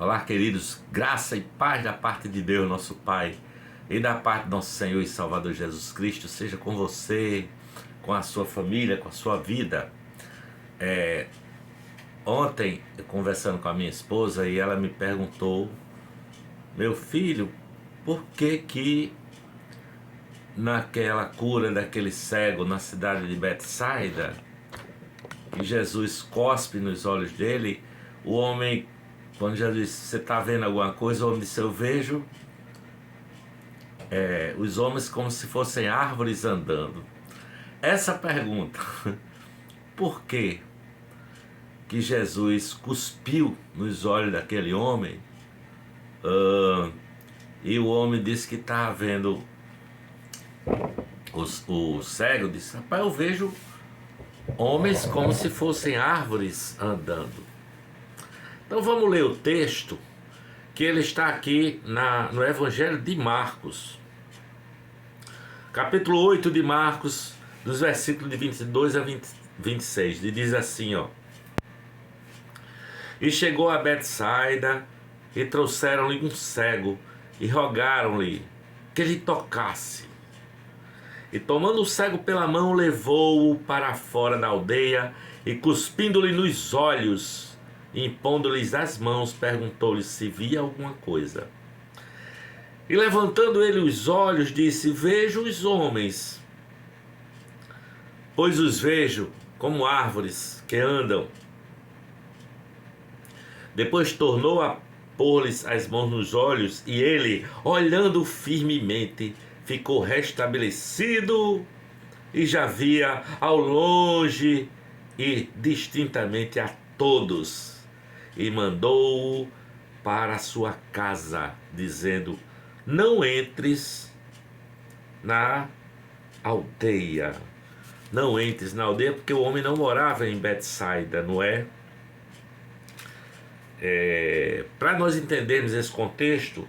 Olá, queridos, graça e paz da parte de Deus, nosso Pai, e da parte do nosso Senhor e Salvador Jesus Cristo, seja com você, com a sua família, com a sua vida. Ontem, eu conversando com a minha esposa, e ela me perguntou: meu filho, por que que naquela cura daquele cego na cidade de Betsaida, que Jesus cospe nos olhos dele, o homem, quando Jesus disse: você está vendo alguma coisa? O homem disse: eu vejo os homens como se fossem árvores andando. Essa pergunta, por que que Jesus cuspiu nos olhos daquele homem, e o homem disse que estava vendo o cego, disse: rapaz, eu vejo homens como se fossem árvores andando. Então vamos ler o texto, que ele está aqui no Evangelho de Marcos, capítulo 8 de Marcos, dos versículos de 22 a 26, e diz assim, ó: e chegou a Betsaida, e trouxeram-lhe um cego, e rogaram-lhe que lhe tocasse. E tomando o cego pela mão, levou-o para fora da aldeia, e cuspindo-lhe nos olhos, e impondo-lhes as mãos, perguntou-lhe se via alguma coisa. E levantando ele os olhos, disse: vejo os homens, pois os vejo como árvores que andam. Depois tornou a pôr-lhes as mãos nos olhos, e ele, olhando firmemente, ficou restabelecido, e já via ao longe e distintamente a todos, e mandou-o para a sua casa, dizendo: não entres na aldeia. Não entres na aldeia, porque o homem não morava em Betsaida, não é? Para nós entendermos esse contexto,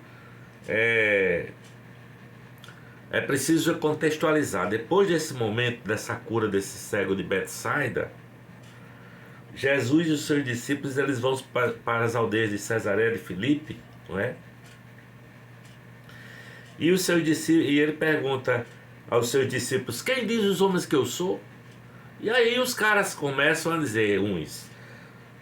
é preciso contextualizar. Depois desse momento, dessa cura desse cego de Betsaida, Jesus e os seus discípulos, eles vão para as aldeias de Cesareia de Filipe, não é? E ele pergunta aos seus discípulos: quem diz os homens que eu sou? E aí os caras começam a dizer, uns: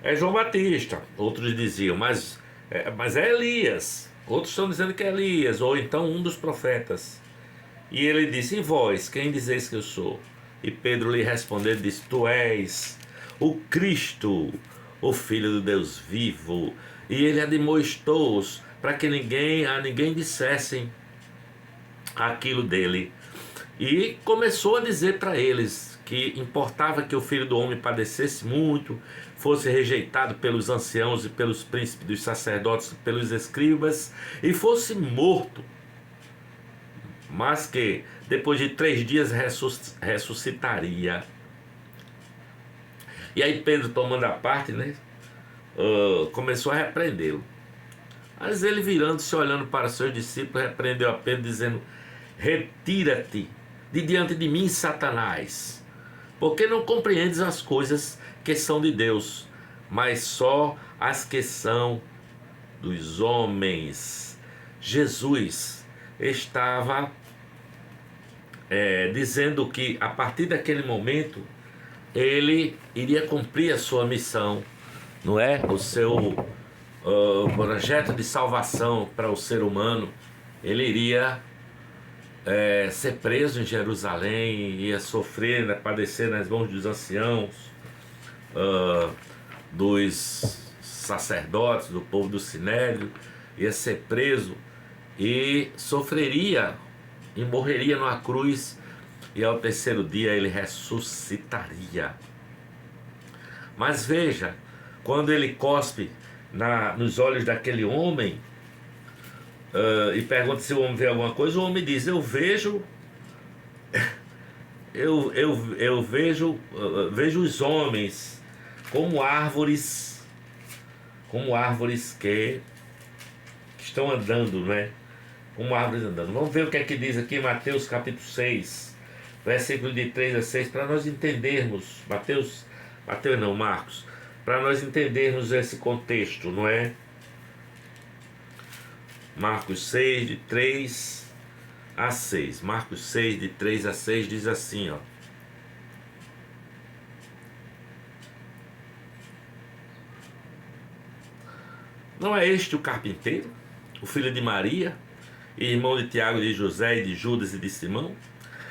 é João Batista. Outros diziam: mas é Elias. Outros estão dizendo que é Elias, ou então um dos profetas. E ele disse: e vós, quem dizeis que eu sou? E Pedro lhe respondeu e disse: tu és o Cristo, o Filho do Deus vivo. E ele admoestou-os para que a ninguém dissessem aquilo dele. E começou a dizer para eles que importava que o Filho do Homem padecesse muito, fosse rejeitado pelos anciãos e pelos príncipes dos sacerdotes, pelos escribas, e fosse morto, mas que depois de 3 dias ressuscitaria. E aí Pedro, tomando a parte, né, começou a repreendê-lo. Mas ele, virando-se, olhando para seus discípulos, repreendeu a Pedro, dizendo: retira-te de diante de mim, Satanás, porque não compreendes as coisas que são de Deus, mas só as que são dos homens. Jesus estava dizendo que a partir daquele momento ele iria cumprir a sua missão, não é? O seu projeto de salvação para o ser humano. Ele iria ser preso em Jerusalém, ia sofrer, né, padecer nas mãos dos anciãos, dos sacerdotes, do povo do Sinédrio, ia ser preso e sofreria e morreria numa cruz, e ao 3º dia ele ressuscitaria. Mas veja, quando ele cospe nos olhos daquele homem, e pergunta se o homem vê alguma coisa, o homem diz: eu vejo vejo os homens como árvores que estão andando, né? Como árvores andando. Vamos ver o que é que diz aqui em Mateus capítulo 6, versículo de 3 a 6, para nós entendermos. Marcos, para nós entendermos esse contexto, não é? Marcos 6, de 3 a 6. Marcos 6, de 3 a 6 diz assim, ó. Não é este o carpinteiro, o filho de Maria, e irmão de Tiago, de José, e de Judas e de Simão?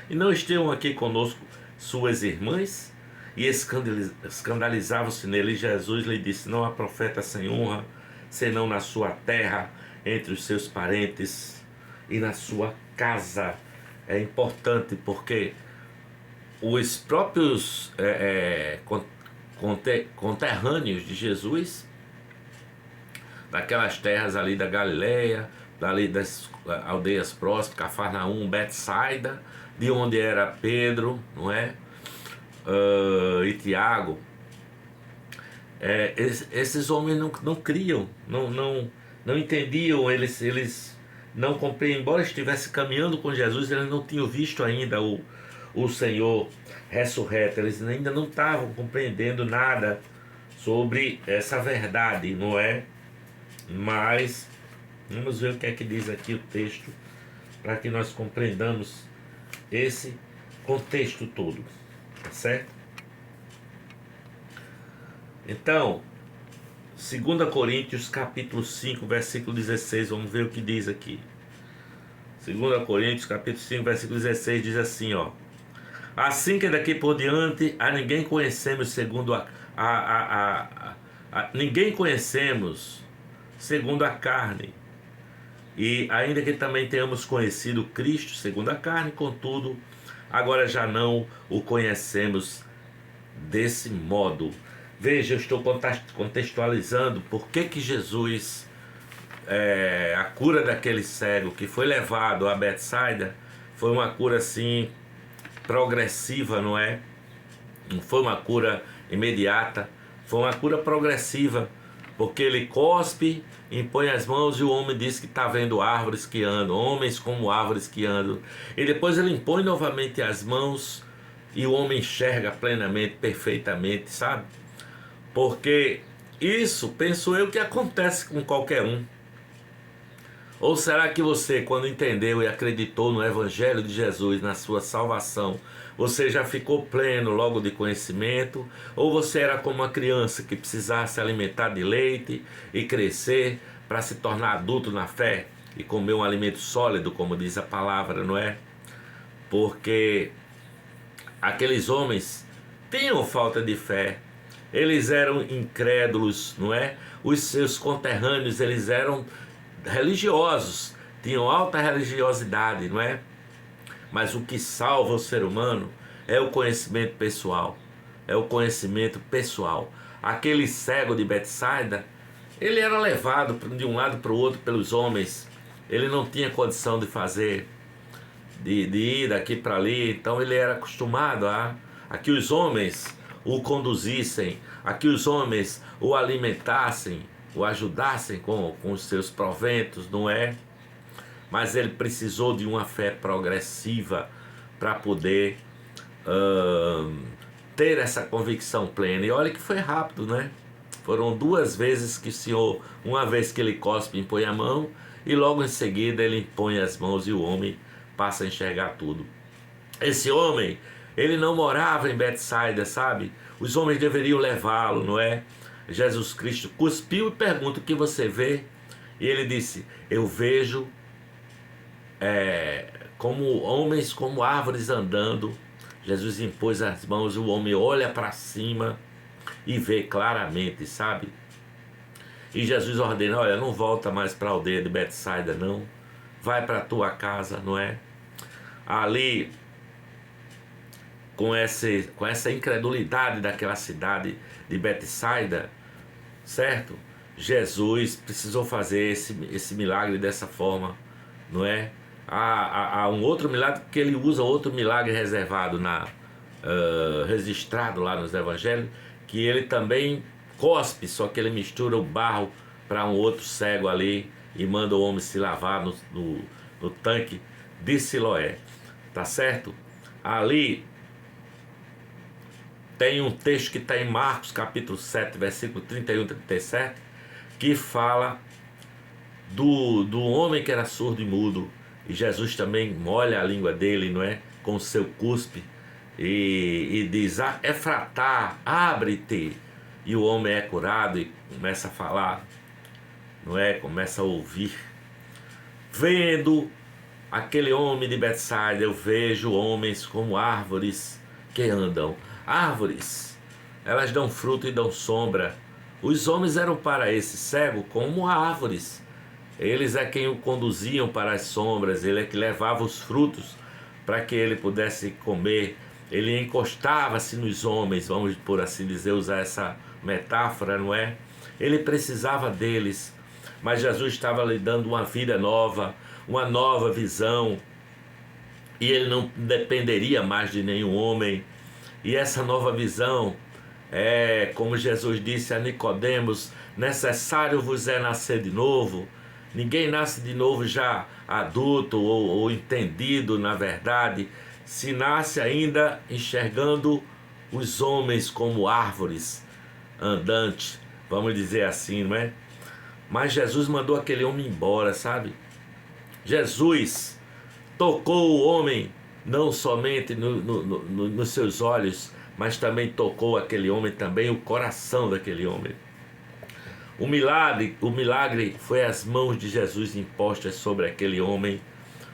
E não estejam aqui conosco suas irmãs? E escandalizavam-se nele. E Jesus lhe disse: não há profeta sem honra, senão na sua terra, entre os seus parentes e na sua casa. É importante porque os próprios conterrâneos de Jesus, daquelas terras ali da Galileia, dali das aldeias próximas, Cafarnaum, Betsaida, de onde era Pedro, não é? E Tiago, esses homens não criam, não entendiam, eles não compreendiam, embora estivesse caminhando com Jesus, eles não tinham visto ainda o Senhor ressurreto, eles ainda não estavam compreendendo nada sobre essa verdade, não é? Mas vamos ver o que é que diz aqui o texto, para que nós compreendamos esse contexto todo, tá certo? Então, 2 Coríntios capítulo 5, versículo 16, vamos ver o que diz aqui. 2 Coríntios capítulo 5, versículo 16 diz assim, ó: assim que daqui por diante a ninguém conhecemos segundo ninguém conhecemos segundo a carne. E ainda que também tenhamos conhecido Cristo segundo a carne, contudo, agora já não o conhecemos desse modo. Veja, eu estou contextualizando por que Jesus, a cura daquele cego que foi levado a Betsaida, foi uma cura assim progressiva, não é? Não foi uma cura imediata, foi uma cura progressiva, porque ele cospe, impõe as mãos e o homem diz que está vendo árvores que andam, homens como árvores que andam. E depois ele impõe novamente as mãos e o homem enxerga plenamente, perfeitamente, sabe? Porque isso, penso eu, que acontece com qualquer um. Ou será que você, quando entendeu e acreditou no Evangelho de Jesus, na sua salvação, você já ficou pleno logo de conhecimento? Ou você era como uma criança que precisasse se alimentar de leite e crescer para se tornar adulto na fé e comer um alimento sólido, como diz a palavra, não é? Porque aqueles homens tinham falta de fé, eles eram incrédulos, não é? Os seus conterrâneos, eles eram religiosos, tinham alta religiosidade, não é? Mas o que salva o ser humano é o conhecimento pessoal, é o conhecimento pessoal. Aquele cego de Betsaida, ele era levado de um lado para o outro pelos homens, ele não tinha condição de fazer, de ir daqui para ali, então ele era acostumado a que os homens o conduzissem, a que os homens o alimentassem, o ajudassem com os seus proventos, não é? Mas ele precisou de uma fé progressiva para poder ter essa convicção plena. E olha que foi rápido, né? Foram 2 vezes que o Senhor, uma vez que ele cospe, impõe a mão, e logo em seguida ele impõe as mãos e o homem passa a enxergar tudo. Esse homem, ele não morava em Betsaida, sabe? Os homens deveriam levá-lo, não é? Jesus Cristo cuspiu e pergunta: o que você vê? E ele disse: eu vejo como homens, como árvores andando. Jesus impôs as mãos, o homem olha para cima e vê claramente, sabe? E Jesus ordena: olha, não volta mais para a aldeia de Betsaida, não. Vai para a tua casa, não é? Ali, com essa incredulidade daquela cidade de Betsaida, certo? Jesus precisou fazer esse milagre dessa forma, não é? Há um outro milagre que ele usa, outro milagre reservado, registrado lá nos evangelhos, que ele também cospe, só que ele mistura o barro para um outro cego ali e manda o homem se lavar no tanque de Siloé, tá certo? Ali tem um texto que está em Marcos capítulo 7, versículo 31 e 37, que fala do homem que era surdo e mudo. E Jesus também molha a língua dele, não é? Com o seu cuspe. E diz, Efratá, abre-te. E o homem é curado e começa a falar, não é? Começa a ouvir. Vendo aquele homem de Betsaida, eu vejo homens como árvores que andam. Árvores, elas dão fruto e dão sombra. Os homens eram para esse cego como árvores. Eles é quem o conduziam para as sombras, ele é que levava os frutos para que ele pudesse comer. Ele encostava-se nos homens, vamos por assim dizer, usar essa metáfora, não é? Ele precisava deles, mas Jesus estava lhe dando uma vida nova, uma nova visão, e ele não dependeria mais de nenhum homem. E essa nova visão é, como Jesus disse a Nicodemos, necessário vos é nascer de novo. Ninguém nasce de novo já adulto ou entendido na verdade, se nasce ainda enxergando os homens como árvores andantes, vamos dizer assim, não é? Mas Jesus mandou aquele homem embora, sabe? Jesus tocou o homem não somente nos seus olhos, mas também tocou aquele homem, também o coração daquele homem. O milagre foi as mãos de Jesus impostas sobre aquele homem.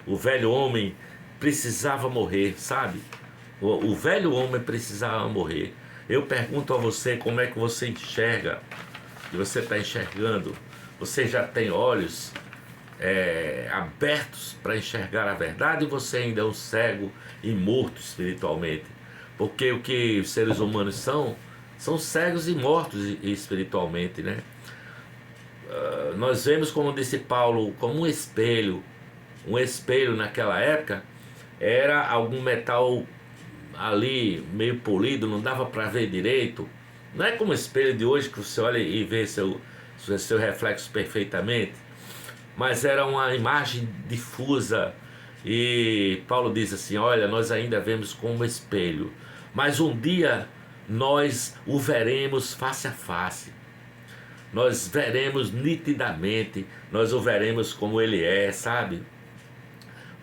O velho homem precisava morrer, sabe? O velho homem precisava morrer. Eu pergunto a você, como é que você enxerga? Que você está enxergando? Você já tem olhos abertos para enxergar a verdade, ou você ainda é um cego e morto espiritualmente? Porque o que os seres humanos são cegos e mortos espiritualmente, né? Nós vemos, como disse Paulo, como um espelho. Um espelho naquela época era algum metal ali meio polido, não dava para ver direito. Não é como o espelho de hoje que você olha e vê seu reflexo perfeitamente, mas era uma imagem difusa. E Paulo diz assim: olha, nós ainda vemos como um espelho, mas um dia nós o veremos face a face. Nós veremos nitidamente, nós o veremos como ele é, sabe?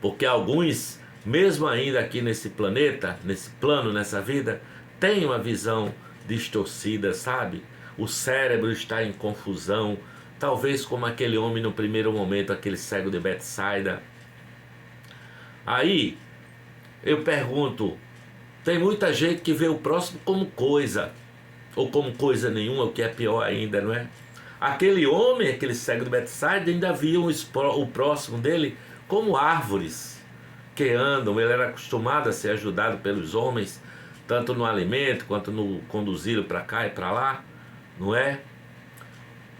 Porque alguns, mesmo ainda aqui nesse planeta, nesse plano, nessa vida, têm uma visão distorcida, sabe? O cérebro está em confusão, talvez como aquele homem no primeiro momento, aquele cego de Betsaida. Aí, eu pergunto, tem muita gente que vê o próximo como coisa, ou como coisa nenhuma, o que é pior ainda, não é? Aquele homem, aquele cego de Betsaida, ainda via o próximo dele como árvores que andam. Ele era acostumado a ser ajudado pelos homens, tanto no alimento quanto no conduzi-lo para cá e para lá, não é?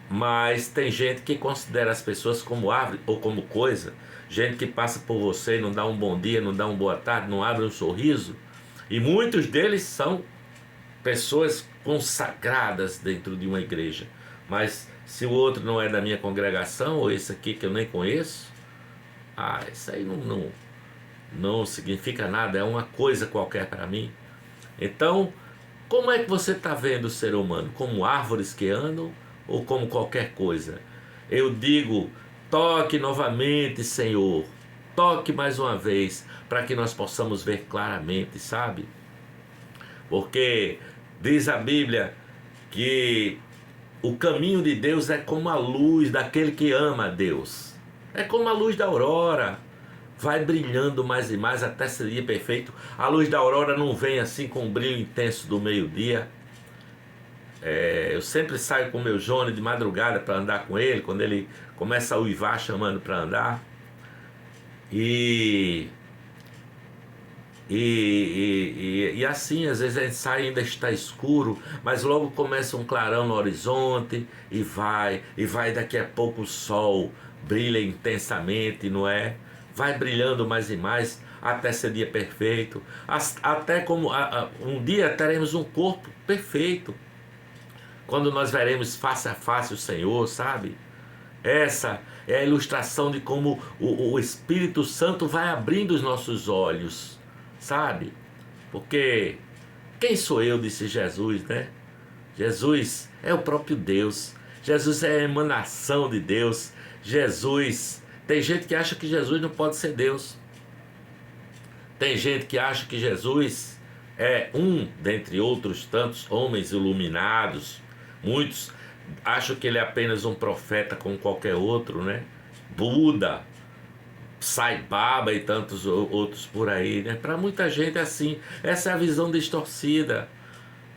Mas tem gente que considera as pessoas como árvore ou como coisa. Gente que passa por você e não dá um bom dia, não dá uma boa tarde, não abre um sorriso. E muitos deles são pessoas consagradas dentro de uma igreja. Mas se o outro não é da minha congregação, ou esse aqui que eu nem conheço, isso aí não significa nada, é uma coisa qualquer para mim. Então, como é que você está vendo o ser humano? Como árvores que andam ou como qualquer coisa? Eu digo, toque novamente, Senhor. Toque mais uma vez, para que nós possamos ver claramente, sabe? Porque diz a Bíblia que o caminho de Deus é como a luz daquele que ama a Deus. É como a luz da aurora. Vai brilhando mais e mais até ser dia perfeito. A luz da aurora não vem assim com o brilho intenso do meio-dia. Eu sempre saio com o meu Johnny de madrugada para andar com ele, quando ele começa a uivar chamando para andar. E assim, às vezes a gente sai e ainda está escuro, mas logo começa um clarão no horizonte e vai daqui a pouco o sol brilha intensamente, não é? Vai brilhando mais e mais até ser dia perfeito, até como um dia teremos um corpo perfeito, quando nós veremos face a face o Senhor, sabe? Essa é a ilustração de como o Espírito Santo vai abrindo os nossos olhos, sabe? Porque quem sou eu, disse Jesus, né? Jesus é o próprio Deus. Jesus é a emanação de Deus. Jesus, tem gente que acha que Jesus não pode ser Deus. Tem gente que acha que Jesus é um dentre outros tantos homens iluminados. Muitos acham que ele é apenas um profeta como qualquer outro, né? Buda, Sai Baba e tantos outros por aí, né? Para muita gente é assim. Essa é a visão distorcida,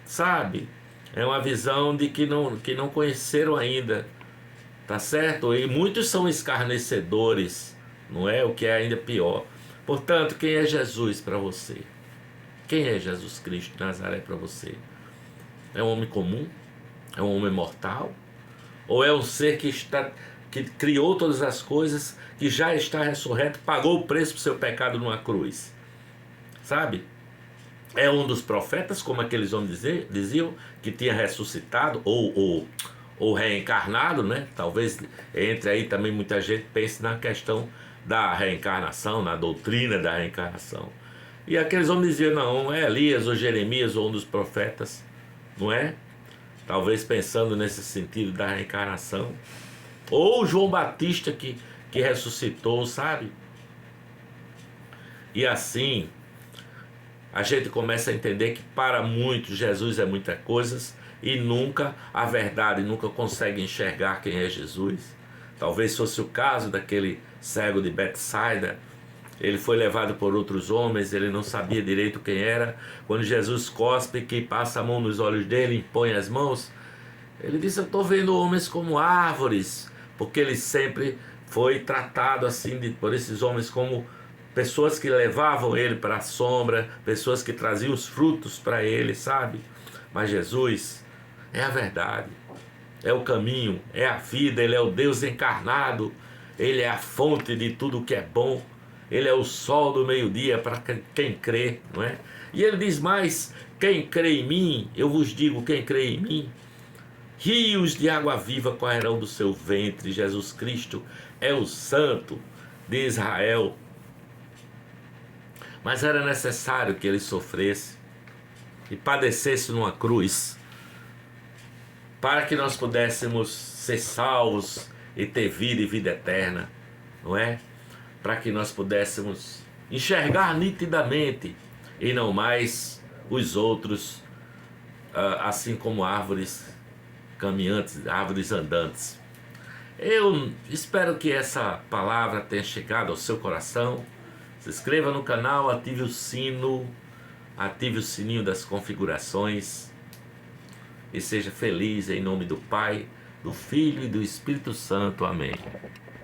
sabe? É uma visão de que não conheceram ainda, tá certo? E muitos são escarnecedores, não é? O que é ainda pior. Portanto, quem é Jesus para você? Quem é Jesus Cristo de Nazaré para você? É um homem comum? É um homem mortal? Ou é um ser que criou todas as coisas, que já está ressurreto, pagou o preço do seu pecado numa cruz? Sabe? É um dos profetas, como aqueles homens diziam, que tinha ressuscitado ou reencarnado, né? Talvez entre aí também muita gente pense na questão da reencarnação, na doutrina da reencarnação. E aqueles homens diziam, não, é Elias ou Jeremias ou um dos profetas, não é? Talvez pensando nesse sentido da reencarnação. Ou João Batista que ressuscitou, sabe? E assim, a gente começa a entender que para muitos Jesus é muitas coisas e nunca a verdade, nunca consegue enxergar quem é Jesus. Talvez fosse o caso daquele cego de Betsaida. Ele foi levado por outros homens, ele não sabia direito quem era. Quando Jesus cospe, que passa a mão nos olhos dele, impõe as mãos, ele disse, eu estou vendo homens como árvores, porque ele sempre foi tratado assim por esses homens como pessoas que levavam ele para a sombra, pessoas que traziam os frutos para ele, sabe? Mas Jesus é a verdade, é o caminho, é a vida, ele é o Deus encarnado, ele é a fonte de tudo que é bom, ele é o sol do meio-dia para quem crê, não é? E ele diz mais, quem crê em mim, eu vos digo, quem crê em mim, rios de água viva correrão do seu ventre. Jesus Cristo é o Santo de Israel. Mas era necessário que ele sofresse e padecesse numa cruz, para que nós pudéssemos ser salvos e ter vida e vida eterna, não é? Para que nós pudéssemos enxergar nitidamente e não mais os outros, assim como árvores caminhantes, árvores andantes. Eu espero que essa palavra tenha chegado ao seu coração. Se inscreva no canal, ative o sino, ative o sininho das configurações e seja feliz em nome do Pai, do Filho e do Espírito Santo. Amém.